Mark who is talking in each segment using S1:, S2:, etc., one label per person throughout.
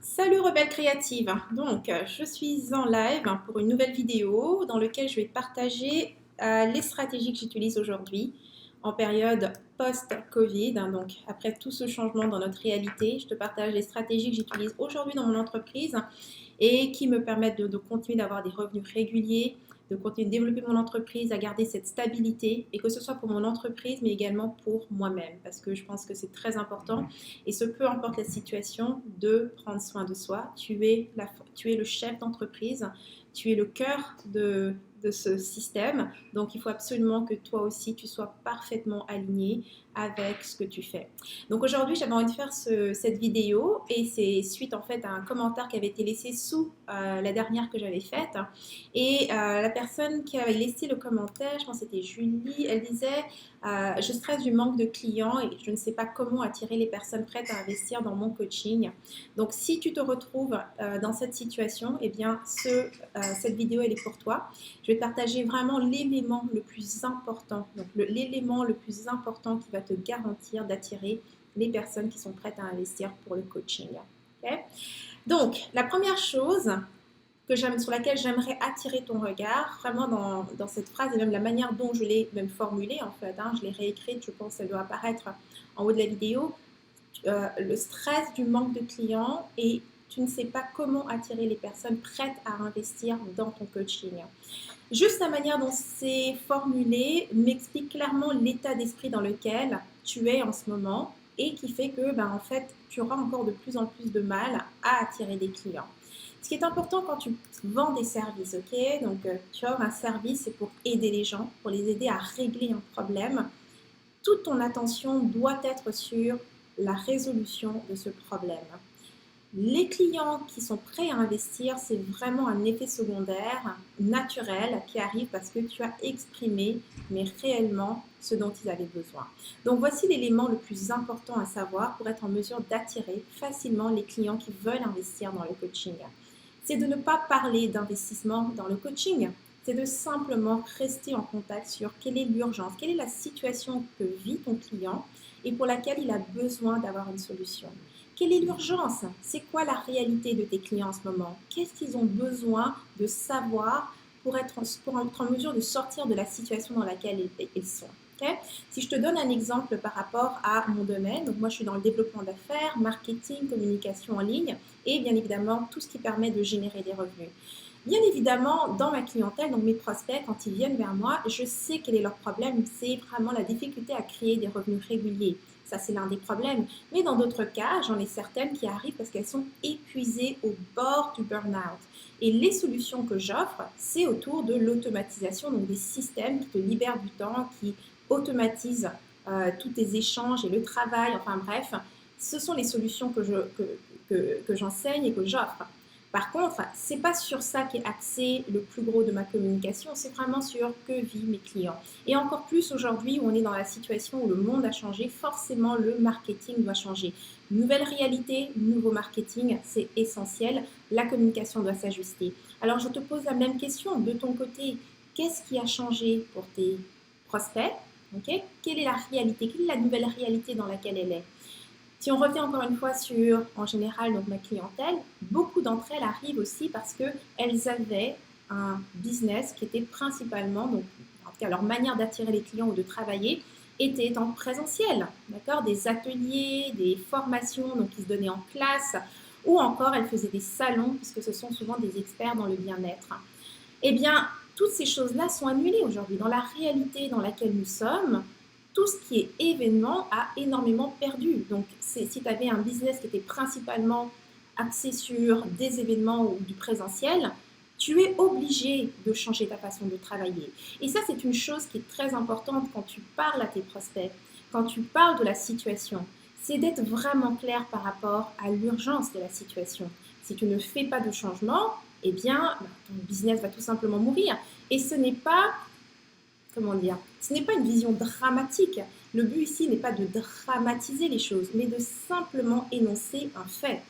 S1: Salut rebelle créative. Donc, je suis en live pour une nouvelle vidéo dans laquelle je vais partager les stratégies que j'utilise aujourd'hui en période post-Covid. Donc, après tout ce changement dans notre réalité, je te partage les stratégies que j'utilise aujourd'hui dans mon entreprise et qui me permettent de continuer d'avoir des revenus réguliers, de continuer de développer mon entreprise, à garder cette stabilité, et que ce soit pour mon entreprise, mais également pour moi-même, parce que je pense que c'est très important, et ce peu importe la situation, de prendre soin de soi. Tu es le chef d'entreprise, tu es le cœur de ce système, donc il faut absolument que toi aussi, tu sois parfaitement aligné avec ce que tu fais. Donc aujourd'hui, j'avais envie de faire cette vidéo et c'est suite en fait à un commentaire qui avait été laissé sous la dernière que j'avais faite. Et la personne qui avait laissé le commentaire, je pense que c'était Julie, elle disait je stresse du manque de clients et je ne sais pas comment attirer les personnes prêtes à investir dans mon coaching. Donc si tu te retrouves dans cette situation, eh bien cette vidéo elle est pour toi. Je vais te partager vraiment l'élément le plus important, donc l'élément le plus important qui va te garantir d'attirer les personnes qui sont prêtes à investir pour le coaching. Okay? Donc, la première chose sur laquelle j'aimerais attirer ton regard, vraiment dans cette phrase et même la manière dont je l'ai même formulée en fait, je l'ai réécrite, je pense qu'elle doit apparaître en haut de la vidéo, le stress du manque de clients et tu ne sais pas comment attirer les personnes prêtes à investir dans ton coaching. Juste la manière dont c'est formulé m'explique clairement l'état d'esprit dans lequel tu es en ce moment et qui fait que en fait, tu auras encore de plus en plus de mal à attirer des clients. Ce qui est important quand tu vends des services, ok? Donc, tu offres un service, c'est pour aider les gens, pour les aider à régler un problème. Toute ton attention doit être sur la résolution de ce problème. Les clients qui sont prêts à investir, c'est vraiment un effet secondaire naturel qui arrive parce que tu as exprimé, mais réellement, ce dont ils avaient besoin. Donc voici l'élément le plus important à savoir pour être en mesure d'attirer facilement les clients qui veulent investir dans le coaching. C'est de ne pas parler d'investissement dans le coaching, c'est de simplement rester en contact sur quelle est l'urgence, quelle est la situation que vit ton client et pour laquelle il a besoin d'avoir une solution. Quelle est l'urgence? C'est quoi la réalité de tes clients en ce moment? Qu'est-ce qu'ils ont besoin de savoir pour être en mesure de sortir de la situation dans laquelle ils sont? Okay? Si je te donne un exemple par rapport à mon domaine, donc moi je suis dans le développement d'affaires, marketing, communication en ligne et bien évidemment tout ce qui permet de générer des revenus. Bien évidemment, dans ma clientèle, donc mes prospects, quand ils viennent vers moi, je sais quel est leur problème, c'est vraiment la difficulté à créer des revenus réguliers. Ça, c'est l'un des problèmes. Mais dans d'autres cas, j'en ai certaines qui arrivent parce qu'elles sont épuisées au bord du burn-out. Et les solutions que j'offre, c'est autour de l'automatisation, donc des systèmes qui te libèrent du temps, qui automatisent tous tes échanges et le travail, enfin bref, ce sont les solutions que j'enseigne et que j'offre. Par contre, c'est pas sur ça qu'est axé le plus gros de ma communication, c'est vraiment sur que vivent mes clients. Et encore plus aujourd'hui où on est dans la situation où le monde a changé, forcément le marketing doit changer. Nouvelle réalité, nouveau marketing, c'est essentiel. La communication doit s'ajuster. Alors je te pose la même question de ton côté. Qu'est-ce qui a changé pour tes prospects? Okay? Quelle est la réalité? Quelle est la nouvelle réalité dans laquelle elle est? Si on revient encore une fois sur, en général, donc ma clientèle, beaucoup d'entre elles arrivent aussi parce qu'elles avaient un business qui était principalement, donc en tout cas leur manière d'attirer les clients ou de travailler, était en présentiel, d'accord? Des ateliers, des formations, donc qui se donnaient en classe, ou encore elles faisaient des salons, puisque ce sont souvent des experts dans le bien-être. Eh bien, toutes ces choses-là sont annulées aujourd'hui. Dans la réalité dans laquelle nous sommes, tout ce qui est événement a énormément perdu. Donc, si tu avais un business qui était principalement axé sur des événements ou du présentiel, tu es obligé de changer ta façon de travailler. Et ça, c'est une chose qui est très importante quand tu parles à tes prospects, quand tu parles de la situation. C'est d'être vraiment clair par rapport à l'urgence de la situation. Si tu ne fais pas de changement, eh bien, ton business va tout simplement mourir. Et ce n'est pas, comment dire, ce n'est pas une vision dramatique. Le but ici n'est pas de dramatiser les choses, mais de simplement énoncer un fait.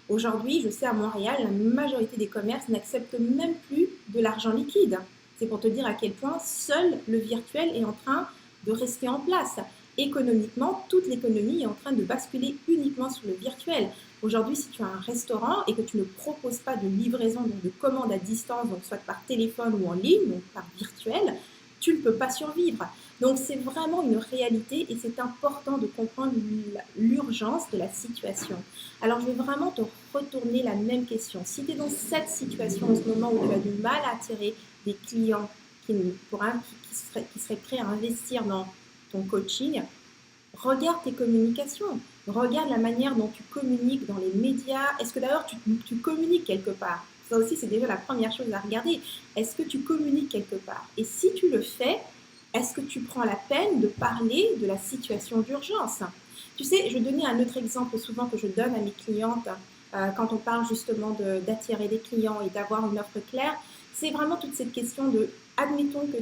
S1: Aujourd'hui, je sais à Montréal, la majorité des commerces n'acceptent même plus de l'argent liquide. C'est pour te dire à quel point seul le virtuel est en train de rester en place. économiquement, toute l'économie est en train de basculer uniquement sur le virtuel. Aujourd'hui, si tu as un restaurant et que tu ne proposes pas de livraison, donc de commande à distance, donc soit par téléphone ou en ligne, donc par virtuel, tu ne peux pas survivre. Donc c'est vraiment une réalité et c'est important de comprendre l'urgence de la situation. Alors je vais vraiment te retourner la même question. Si tu es dans cette situation en ce moment où tu as du mal à attirer des clients qui seraient prêts à investir dans ton coaching, regarde tes communications, regarde la manière dont tu communiques dans les médias. Est-ce que d'ailleurs tu communiques quelque part? Ça aussi, c'est déjà la première chose à regarder. Est-ce que tu communiques quelque part? Et si tu le fais, est-ce que tu prends la peine de parler de la situation d'urgence? Tu sais, je vais donner un autre exemple souvent que je donne à mes clientes quand on parle justement d'attirer des clients et d'avoir une offre claire. C'est vraiment toute cette question de, admettons que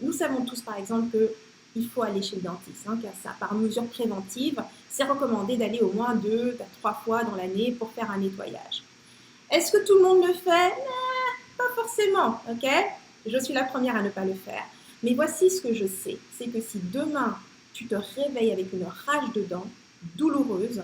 S1: nous savons tous par exemple que il faut aller chez le dentiste, car ça, par mesure préventive, c'est recommandé d'aller au moins 2 à 3 fois dans l'année pour faire un nettoyage. Est-ce que tout le monde le fait? Pas forcément, ok? Je suis la première à ne pas le faire. Mais voici ce que je sais, c'est que si demain, tu te réveilles avec une rage de dents douloureuse,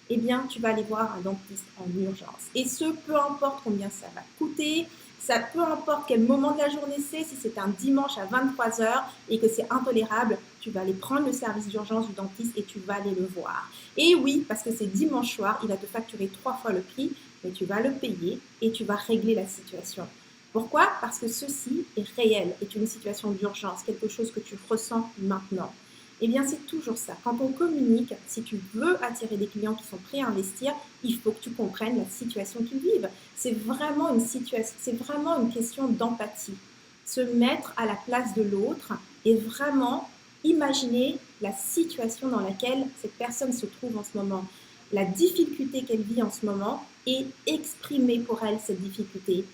S1: eh bien, tu vas aller voir un dentiste en urgence. Et ce, peu importe combien ça va coûter, ça peu importe quel moment de la journée c'est, si c'est un dimanche à 23 heures et que c'est intolérable, tu vas aller prendre le service d'urgence du dentiste et tu vas aller le voir. Et oui, parce que c'est dimanche soir, il va te facturer 3 fois le prix, mais tu vas le payer et tu vas régler la situation. Pourquoi? Parce que ceci est réel, est une situation d'urgence, quelque chose que tu ressens maintenant. Eh bien, c'est toujours ça. Quand on communique, si tu veux attirer des clients qui sont prêts à investir, il faut que tu comprennes la situation qu'ils vivent. C'est vraiment une question d'empathie. Se mettre à la place de l'autre et vraiment imaginer la situation dans laquelle cette personne se trouve en ce moment, la difficulté qu'elle vit en ce moment et exprimer pour elle cette difficulté.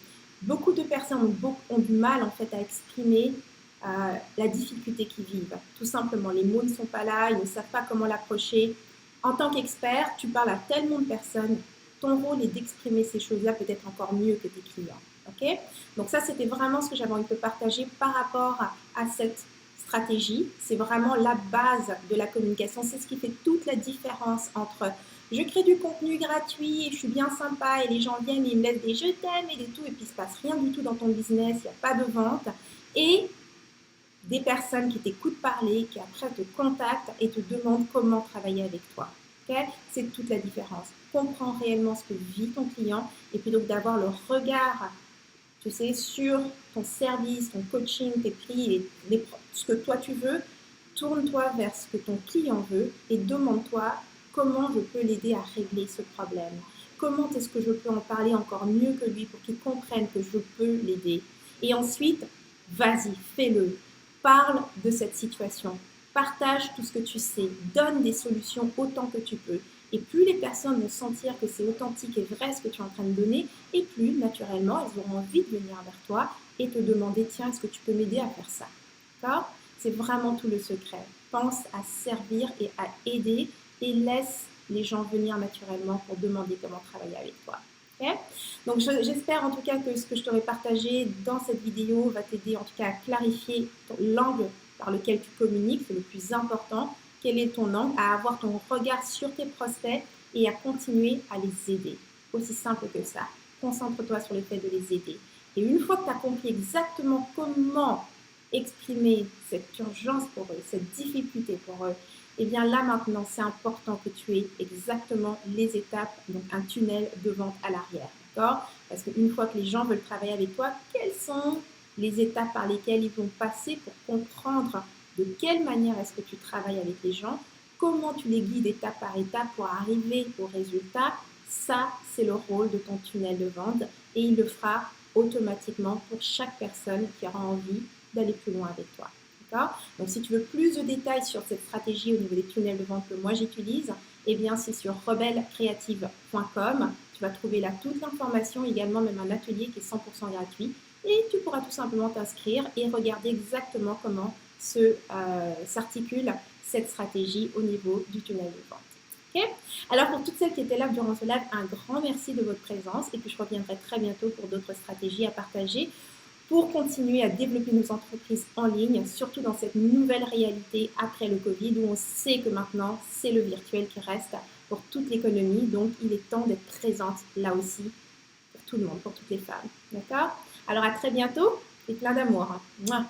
S1: Beaucoup de personnes ont du mal en fait à exprimer la difficulté qu'ils vivent. Tout simplement, les mots ne sont pas là, ils ne savent pas comment l'approcher. En tant qu'expert, tu parles à tellement de personnes, ton rôle est d'exprimer ces choses-là peut-être encore mieux que tes clients. Okay? Donc ça, c'était vraiment ce que j'avais envie de te partager par rapport à cette stratégie. C'est vraiment la base de la communication. C'est ce qui fait toute la différence entre je crée du contenu gratuit et je suis bien sympa et les gens viennent et ils me laissent des je t'aime et des tout et puis il ne se passe rien du tout dans ton business, il n'y a pas de vente. Et des personnes qui t'écoutent parler, qui après te contactent et te demandent comment travailler avec toi. Okay? C'est toute la différence. Comprends réellement ce que vit ton client et puis donc d'avoir le regard, tu sais, sur ton service, ton coaching, tes prix, ce que toi tu veux. Tourne-toi vers ce que ton client veut et demande-toi comment je peux l'aider à régler ce problème. Comment est-ce que je peux en parler encore mieux que lui pour qu'il comprenne que je peux l'aider. Et ensuite, vas-y, fais-le. Parle de cette situation, partage tout ce que tu sais, donne des solutions autant que tu peux. Et plus les personnes vont sentir que c'est authentique et vrai ce que tu es en train de donner, et plus naturellement elles auront envie de venir vers toi et te demander tiens, est-ce que tu peux m'aider à faire ça? D'accord? C'est vraiment tout le secret. Pense à servir et à aider et laisse les gens venir naturellement pour demander comment travailler avec toi. Okay? Donc j'espère en tout cas que ce que je t'aurais partagé dans cette vidéo va t'aider en tout cas à clarifier l'angle par lequel tu communiques, c'est le plus important. Quel est ton angle? À avoir ton regard sur tes prospects et à continuer à les aider. Aussi simple que ça. Concentre-toi sur le fait de les aider. Et une fois que tu as compris exactement comment exprimer cette urgence pour eux, cette difficulté pour eux, et bien là maintenant, c'est important que tu aies exactement les étapes, donc un tunnel de vente à l'arrière, d'accord? Parce qu'une fois que les gens veulent travailler avec toi, quelles sont les étapes par lesquelles ils vont passer pour comprendre de quelle manière est-ce que tu travailles avec les gens, comment tu les guides étape par étape pour arriver au résultat. Ça, c'est le rôle de ton tunnel de vente et il le fera automatiquement pour chaque personne qui aura envie d'aller plus loin avec toi. Donc, si tu veux plus de détails sur cette stratégie au niveau des tunnels de vente que moi j'utilise, eh bien, c'est sur rebellecreative.com. Tu vas trouver là toute l'information, également même un atelier qui est 100% gratuit. Et tu pourras tout simplement t'inscrire et regarder exactement comment s'articule cette stratégie au niveau du tunnel de vente. Okay? Alors, pour toutes celles qui étaient là durant ce live, un grand merci de votre présence et puis je reviendrai très bientôt pour d'autres stratégies à partager. pour continuer à développer nos entreprises en ligne, surtout dans cette nouvelle réalité après le Covid, où on sait que maintenant, c'est le virtuel qui reste pour toute l'économie. Donc, il est temps d'être présente là aussi pour tout le monde, pour toutes les femmes. D'accord? Alors, à très bientôt et plein d'amour. Mouah.